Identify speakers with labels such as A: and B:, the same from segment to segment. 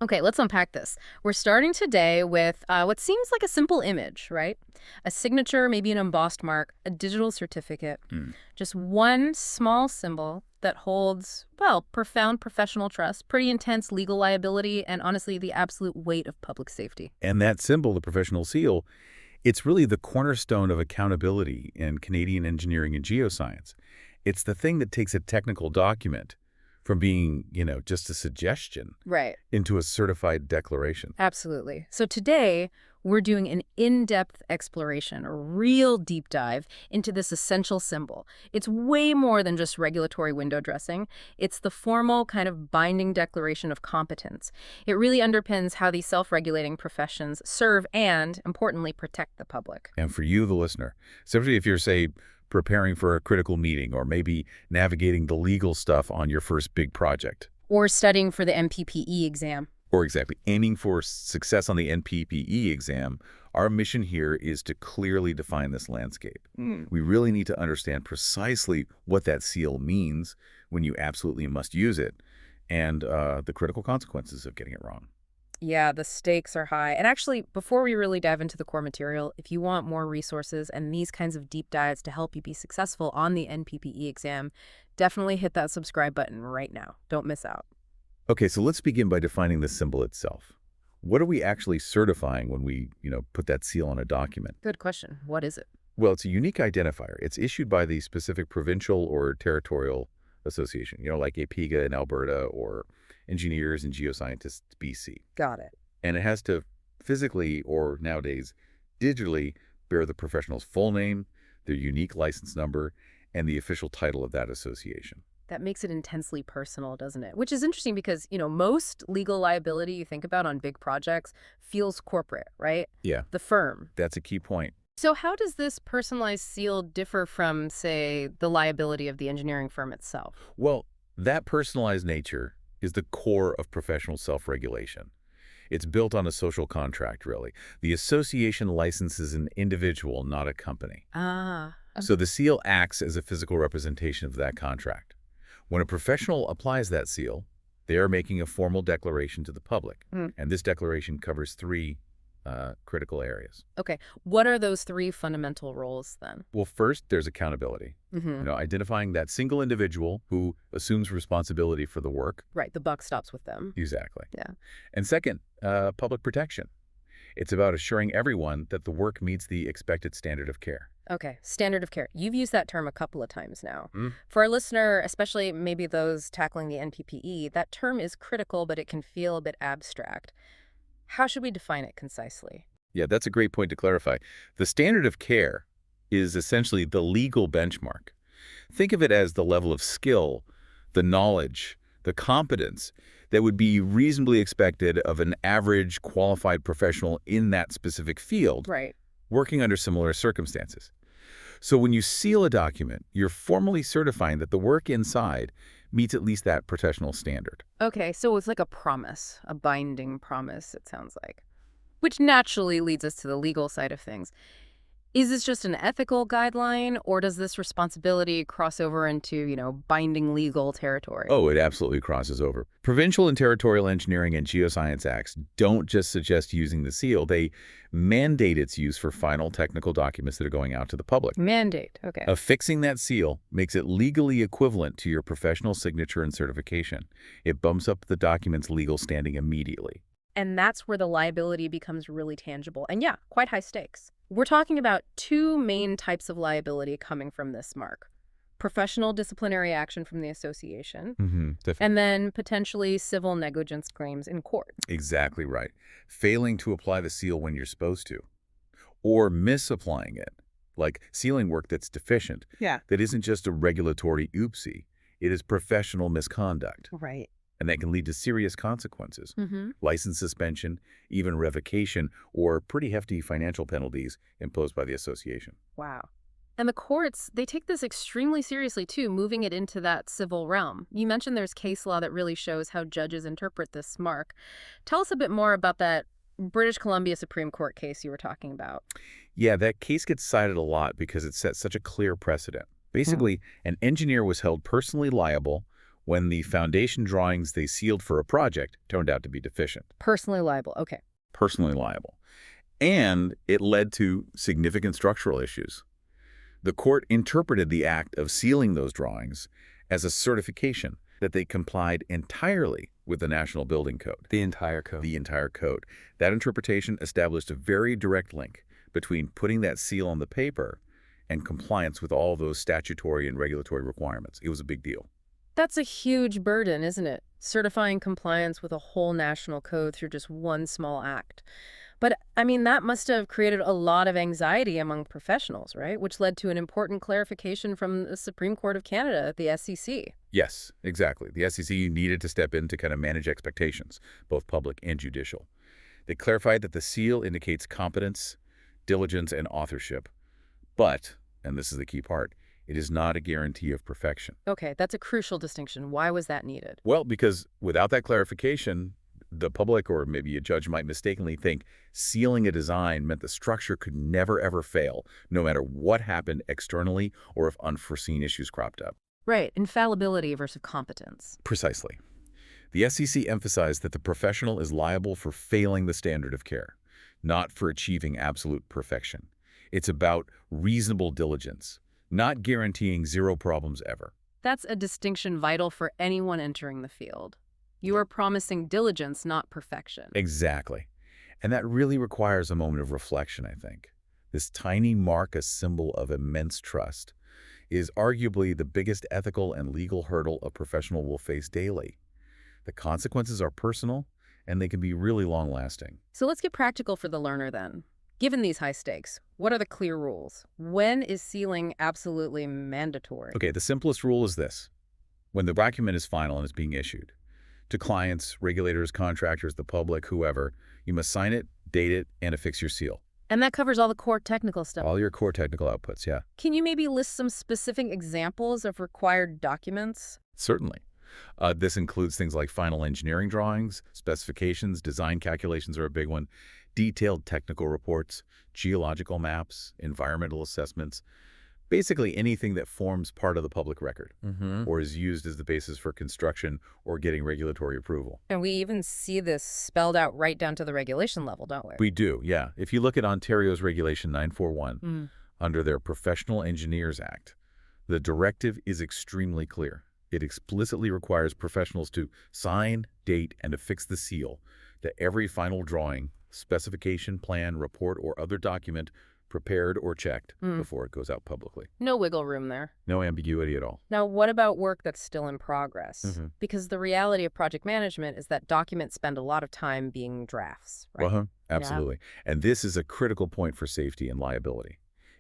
A: Okay, let's unpack this. We're starting today with what seems like a simple image, right? A signature, maybe an embossed mark, a digital certificate.
B: Hmm.
A: Just one small symbol that holds, well, profound professional trust, pretty intense legal liability, and honestly, the absolute weight of public safety.
B: And that symbol, the professional seal, it's really the cornerstone of accountability in Canadian engineering and geoscience. It's the thing that takes a technical document from being, just a suggestion
A: Right.
B: into a certified declaration.
A: Absolutely. So today, we're doing an in-depth exploration, a real deep dive into this essential symbol. It's way more than just regulatory window dressing. It's the formal kind of binding declaration of competence. It really underpins how these self-regulating professions serve and, importantly, protect the public.
B: And for you, the listener, especially if you're, say, preparing for a critical meeting or maybe navigating the legal stuff on your first big project,
A: Or studying for the NPPE exam.
B: or exactly aiming for success on the NPPE exam, our mission here is to clearly define this landscape. We really need to understand precisely what that seal means when you absolutely must use it, and the critical consequences of getting it wrong.
A: Yeah, the stakes are high. And actually, before we really dive into the core material, if you want more resources and these kinds of deep dives to help you be successful on the NPPE exam, definitely hit that subscribe button right now. Don't miss out.
B: Okay, so let's begin by defining the symbol itself. What are we actually certifying when we, put that seal on a document?
A: Good question. What is it?
B: Well, it's a unique identifier. It's issued by the specific provincial or territorial association, like APIGA in Alberta or Engineers and Geoscientists BC.
A: Got it.
B: And it has to physically or nowadays digitally bear the professional's full name, their unique license number, and the official title of that association.
A: That makes it intensely personal, doesn't it? Which is interesting because, most legal liability you think about on big projects feels corporate, right?
B: Yeah,
A: The firm.
B: that's a key point.
A: So how does this personalized seal differ from, say, the liability of the engineering firm itself?
B: Well, that personalized nature is the core of professional self-regulation. It's built on a social contract, really. The association licenses an individual, not a company.
A: Ah,
B: So the seal acts as a physical representation of that contract. When a professional applies that seal, they are making a formal declaration to the public.
A: okay.
B: And this declaration covers three critical areas.
A: Okay. What are those three fundamental roles then?
B: Well, first, there's accountability.
A: Mm-hmm.
B: Identifying that single individual who assumes responsibility for the work.
A: Right. The buck stops with them.
B: Exactly.
A: Yeah.
B: And second, public protection. It's about assuring everyone that the work meets the expected standard of care.
A: Okay. Standard of care. You've used that term a couple of times now.
B: Mm.
A: For our listener, especially maybe those tackling the NPPE, that term is critical, but it can feel a bit abstract. How should we define it concisely?
B: Yeah, that's a great point to clarify. The standard of care is essentially the legal benchmark. Think of it as the level of skill, the knowledge, the competence that would be reasonably expected of an average qualified professional in that specific field,
A: Right.
B: working under similar circumstances. So when you seal a document, you're formally certifying that the work inside meets at least that professional standard.
A: Okay, so it's like a promise, a binding promise, it sounds like. Which naturally leads us to the legal side of things. Is this just an ethical guideline, or does this responsibility cross over into, binding legal territory?
B: Oh, it absolutely crosses over. Provincial and territorial engineering and geoscience acts don't just suggest using the seal, they mandate its use for final technical documents that are going out to the public.
A: Mandate, okay.
B: Affixing that seal makes it legally equivalent to your professional signature and certification. It bumps up the document's legal standing immediately.
A: And that's where the liability becomes really tangible. And yeah, quite high stakes. We're talking about two main types of liability coming from this mark. Professional disciplinary action from the association,
B: Definitely.
A: and then potentially civil negligence claims in court.
B: Exactly right. Failing to apply the seal when you're supposed to, or misapplying it, like sealing work that's deficient,
A: Yeah.
B: that isn't just a regulatory oopsie, it is professional misconduct.
A: Right.
B: And that can lead to serious consequences.
A: Mm-hmm.
B: License suspension, even revocation, or pretty hefty financial penalties imposed by the association.
A: Wow. And the courts, they take this extremely seriously, too, moving it into that civil realm. You mentioned there's case law that really shows how judges interpret this mark. Tell us a bit more about that British Columbia Supreme Court case you were talking about.
B: Yeah, that case gets cited a lot because it sets such a clear precedent. Basically, an engineer was held personally liable when the foundation drawings they sealed for a project turned out to be deficient,
A: Personally liable. Okay.
B: personally liable. And it led to significant structural issues. The court interpreted the act of sealing those drawings as a certification that they complied entirely with the National Building Code.
C: The entire code.
B: The entire code. That interpretation established a very direct link between putting that seal on the paper and compliance with all those statutory and regulatory requirements. It was a big deal.
A: That's a huge burden, isn't it? Certifying compliance with a whole national code through just one small act. But, I mean, that must have created a lot of anxiety among professionals, right? Which led to an important clarification from the Supreme Court of Canada, the SEC.
B: Yes, exactly. The SEC needed to step in to kind of manage expectations, both public and judicial. They clarified that the seal indicates competence, diligence, and authorship. But, and this is the key part, it is not a guarantee of perfection.
A: Okay, that's a crucial distinction. Why was that needed?
B: Well, because without that clarification, the public or maybe a judge might mistakenly think sealing a design meant the structure could never ever fail, no matter what happened externally or if unforeseen issues cropped up.
A: Right, infallibility versus competence.
B: Precisely. The SEC emphasized that the professional is liable for failing the standard of care, not for achieving absolute perfection. It's about reasonable diligence, not guaranteeing zero problems ever.
A: That's a distinction vital for anyone entering the field. You are promising diligence, not perfection.
B: Exactly. And that really requires a moment of reflection, I think. This tiny mark, a symbol of immense trust, is arguably the biggest ethical and legal hurdle a professional will face daily. The consequences are personal, and they can be really long-lasting.
A: So let's get practical for the learner then. Given these high stakes, what are the clear rules? When is sealing absolutely mandatory?
B: Okay, the simplest rule is this. When the document is final and is being issued, to clients, regulators, contractors, the public, whoever, you must sign it, date it, and affix your seal.
A: And that covers all the core technical stuff.
B: All your core technical outputs, yeah.
A: Can you maybe list some specific examples of required documents?
B: Certainly. This includes things like final engineering drawings, specifications, design calculations are a big one, detailed technical reports, geological maps, environmental assessments, basically anything that forms part of the public record or is used as the basis for construction or getting regulatory approval.
A: And we even see this spelled out right down to the regulation level, don't we?
B: We do, yeah. If you look at Ontario's Regulation 941, under their Professional Engineers Act, the directive is extremely clear. It explicitly requires professionals to sign, date, and affix the seal to every final drawing, specification, plan, report, or other document prepared or checked before it goes out publicly.
A: No wiggle room there.
B: No ambiguity at all.
A: Now, what about work that's still in progress? Because the reality of project management is that documents spend a lot of time being drafts, right?
B: Absolutely. And this is a critical point for safety and liability.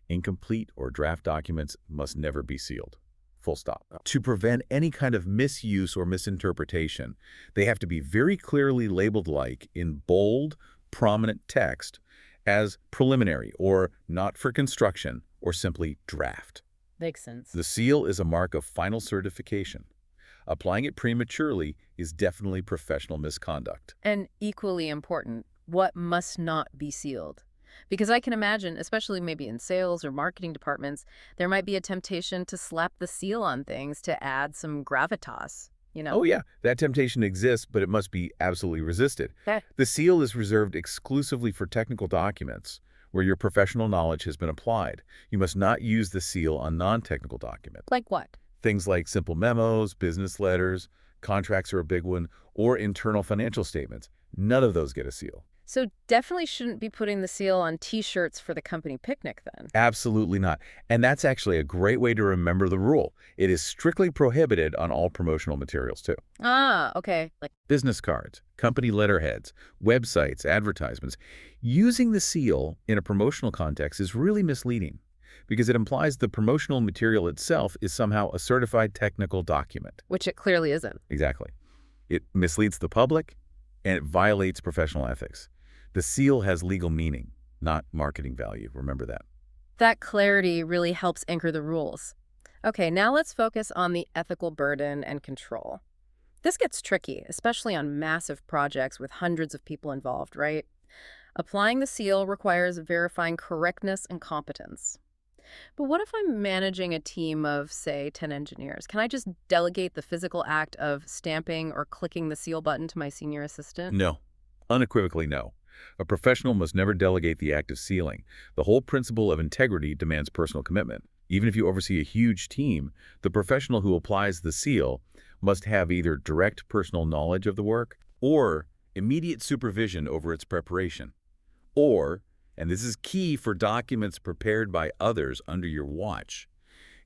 B: Incomplete or draft documents must never be sealed. Full stop. To prevent any kind of misuse or misinterpretation, they have to be very clearly labeled like in bold, prominent text as preliminary or not for construction or simply draft.
A: Makes sense.
B: The seal is a mark of final certification. Applying it prematurely is definitely professional misconduct.
A: And equally important, what must not be sealed? Because I can imagine, especially maybe in sales or marketing departments, there might be a temptation to slap the seal on things to add some gravitas, you know?
B: Oh yeah, that temptation exists, but it must be absolutely resisted.
A: Okay.
B: The seal is reserved exclusively for technical documents where your professional knowledge has been applied. You must not use the seal on non-technical documents.
A: Like what?
B: Things like simple memos, business letters, contracts are a big one, or internal financial statements. None of those get a seal.
A: So definitely shouldn't be putting the seal on T-shirts for the company picnic then.
B: Absolutely not. And that's actually a great way to remember the rule. It is strictly prohibited on all promotional materials too.
A: Ah, okay. Like
B: Business cards, company letterheads, websites, advertisements. Using the seal in a promotional context is really misleading because it implies the promotional material itself is somehow a certified technical document.
A: which it clearly isn't.
B: Exactly. It misleads the public and it violates professional ethics. The seal has legal meaning, not marketing value. Remember that.
A: That clarity really helps anchor the rules. Okay, now let's focus on the ethical burden and control. This gets tricky, especially on massive projects with hundreds of people involved, right? Applying the seal requires verifying correctness and competence. But what if I'm managing a team of, say, 10 engineers? Can I just delegate the physical act of stamping or clicking the seal button to my senior assistant?
B: No. Unequivocally no. A professional must never delegate the act of sealing. The whole principle of integrity demands personal commitment. Even if you oversee a huge team, the professional who applies the seal must have either direct personal knowledge of the work or immediate supervision over its preparation. Or, and this is key for documents prepared by others under your watch,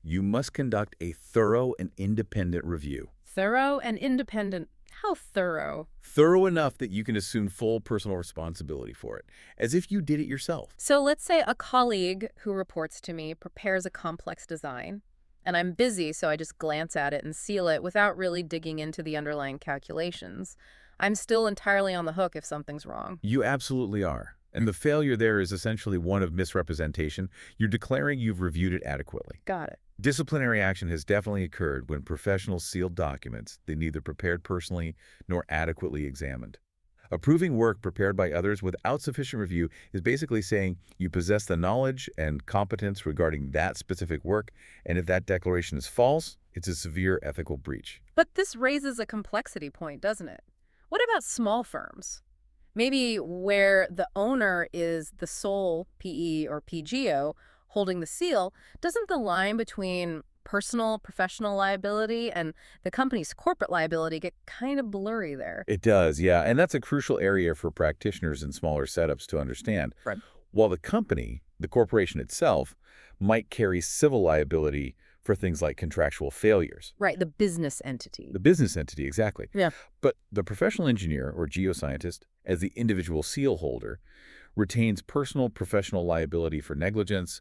B: you must conduct a thorough and independent review.
A: Thorough and independent. How thorough?
B: Thorough enough that you can assume full personal responsibility for it, as if you did it yourself.
A: So let's say a colleague who reports to me prepares a complex design, and I'm busy, so I just glance at it and seal it without really digging into the underlying calculations. I'm still entirely on the hook if something's wrong.
B: You absolutely are. And the failure there is essentially one of misrepresentation. You're declaring you've reviewed it adequately.
A: Got it.
B: Disciplinary action has definitely occurred when professionals sealed documents they neither prepared personally nor adequately examined. Approving work prepared by others without sufficient review is basically saying you possess the knowledge and competence regarding that specific work, and if that declaration is false, it's a severe ethical breach.
A: But this raises a complexity point, doesn't it? What about small firms? Maybe where the owner is the sole PE or PGO holding the seal, doesn't the line between personal professional liability and the company's corporate liability get kind of blurry there?
B: It does, yeah, and that's a crucial area for practitioners in smaller setups to understand.
A: Right.
B: While the company, the corporation itself, might carry civil liability for things like contractual failures.
A: Right, the business entity.
B: The business entity, exactly.
A: Yeah.
B: But the professional engineer or geoscientist, as the individual seal holder, retains personal professional liability for negligence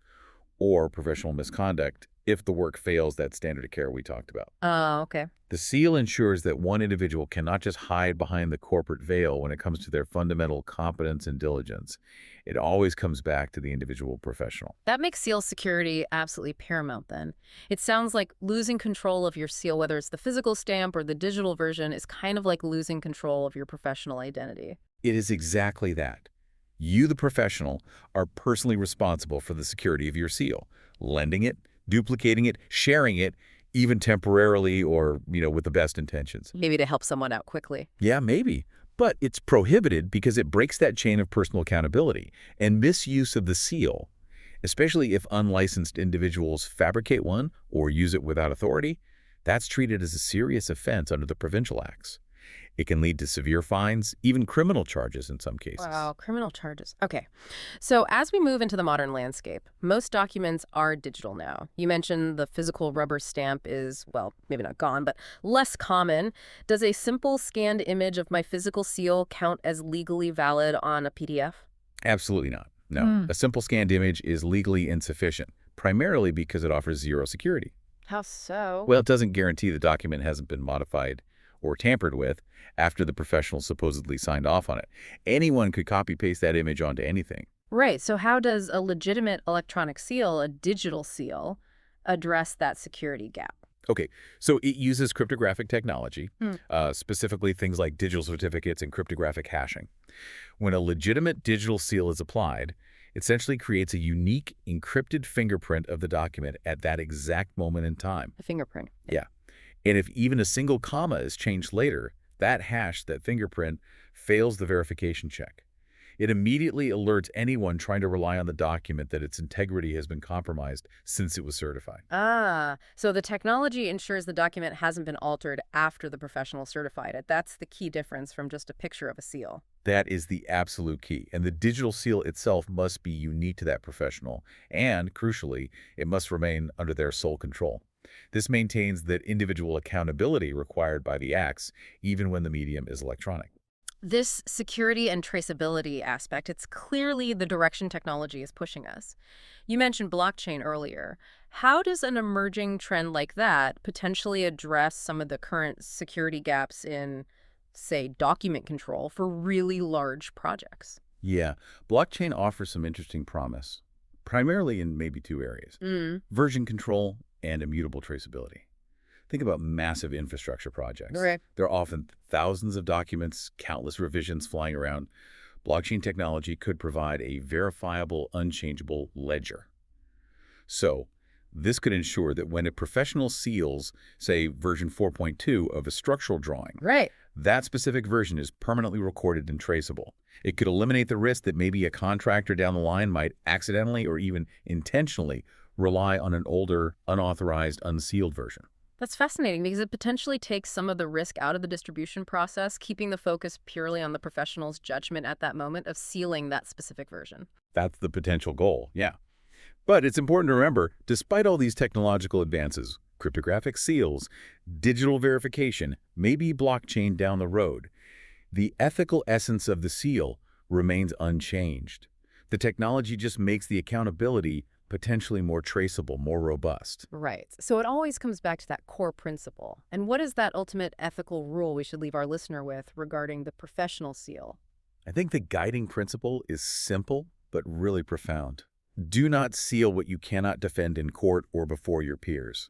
B: or professional misconduct if the work fails that standard of care we talked about.
A: Oh, okay.
B: The seal ensures that one individual cannot just hide behind the corporate veil when it comes to their fundamental competence and diligence. It always comes back to the individual professional.
A: That makes seal security absolutely paramount then. It sounds like losing control of your seal, whether it's the physical stamp or the digital version, is kind of like losing control of your professional identity.
B: It is exactly that. You, the professional, are personally responsible for the security of your seal, lending it, duplicating it, sharing it, even temporarily or, with the best intentions.
A: Maybe to help someone out quickly.
B: Yeah, maybe. But it's prohibited because it breaks that chain of personal accountability. And misuse of the seal, especially if unlicensed individuals fabricate one or use it without authority, that's treated as a serious offense under the Provincial Acts. It can lead to severe fines, even criminal charges in some cases.
A: Wow, criminal charges. Okay. So as we move into the modern landscape, most documents are digital now. You mentioned the physical rubber stamp is, well, maybe not gone, but less common. Does a simple scanned image of my physical seal count as legally valid on a PDF?
B: Absolutely not. No. A simple scanned image is legally insufficient, primarily because it offers zero security.
A: How so?
B: Well, it doesn't guarantee the document hasn't been modified or tampered with after the professional supposedly signed off on it. Anyone could copy-paste that image onto anything.
A: Right. So how does a legitimate electronic seal, a digital seal, address that security gap?
B: Okay, so it uses cryptographic technology,
A: Hmm.
B: specifically things like digital certificates and cryptographic hashing. When a legitimate digital seal is applied, it essentially creates a unique encrypted fingerprint of the document at that exact moment in time.
A: A fingerprint.
B: Yeah. And if even a single comma is changed later, that hash, that fingerprint, fails the verification check. It immediately alerts anyone trying to rely on the document that its integrity has been compromised since it was certified.
A: Ah, so the technology ensures the document hasn't been altered after the professional certified it. That's the key difference from just a picture of a seal.
B: That is the absolute key. And the digital seal itself must be unique to that professional. And, crucially, it must remain under their sole control. This maintains that individual accountability required by the acts, even when the medium is electronic.
A: This security and traceability aspect, it's clearly the direction technology is pushing us. You mentioned blockchain earlier. How does an emerging trend like that potentially address some of the current security gaps in, say, document control for really large projects?
B: Yeah, blockchain offers some interesting promise, primarily in maybe two areas:
A: Mm.
B: version control and immutable traceability. Think about massive infrastructure projects.
A: Right.
B: There are often thousands of documents, countless revisions flying around. Blockchain technology could provide a verifiable, unchangeable ledger. So, this could ensure that when a professional seals, say, version 4.2 of a structural drawing,
A: Right.
B: that specific version is permanently recorded and traceable. It could eliminate the risk that maybe a contractor down the line might accidentally or even intentionally rely on an older, unauthorized, unsealed version.
A: That's fascinating because it potentially takes some of the risk out of the distribution process, keeping the focus purely on the professional's judgment at that moment of sealing that specific version.
B: That's the potential goal, yeah. But it's important to remember, despite all these technological advances, cryptographic seals, digital verification, maybe blockchain down the road, the ethical essence of the seal remains unchanged. The technology just makes the accountability potentially more traceable, more robust.
A: Right. So it always comes back to that core principle. And what is that ultimate ethical rule we should leave our listener with regarding the professional seal?
B: I think the guiding principle is simple but really profound. Do not seal what you cannot defend in court or before your peers.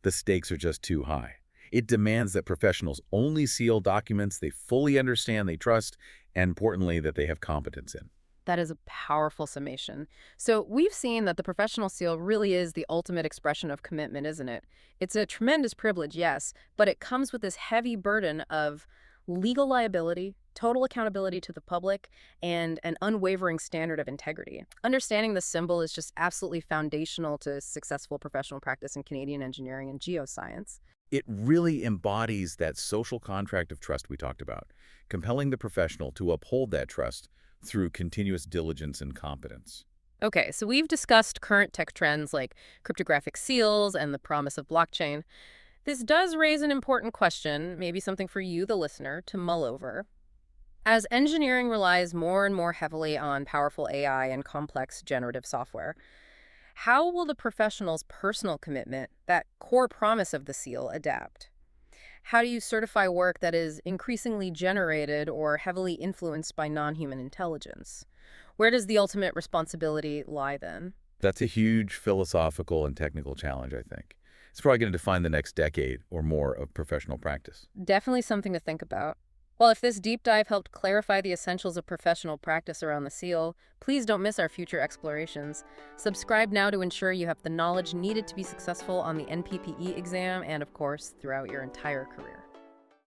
B: The stakes are just too high. It demands that professionals only seal documents they fully understand, they trust, and importantly, that they have competence in.
A: That is a powerful summation. So we've seen that the professional seal really is the ultimate expression of commitment, isn't it? It's a tremendous privilege, yes, but it comes with this heavy burden of legal liability, total accountability to the public, and an unwavering standard of integrity. Understanding the symbol is just absolutely foundational to successful professional practice in Canadian engineering and geoscience.
B: It really embodies that social contract of trust we talked about, compelling the professional to uphold that trust through continuous diligence and competence.
A: Okay, so we've discussed current tech trends like cryptographic seals and the promise of blockchain. This does raise an important question, maybe something for you, the listener, to mull over. As engineering relies more and more heavily on powerful AI and complex generative software, how will the professional's personal commitment, that core promise of the seal, adapt? How do you certify work that is increasingly generated or heavily influenced by non-human intelligence? Where does the ultimate responsibility lie then?
B: That's a huge philosophical and technical challenge, I think. It's probably going to define the next decade or more of professional practice.
A: Definitely something to think about. Well, if this deep dive helped clarify the essentials of professional practice around the seal, please don't miss our future explorations. Subscribe now to ensure you have the knowledge needed to be successful on the NPPE exam and, of course, throughout your entire career.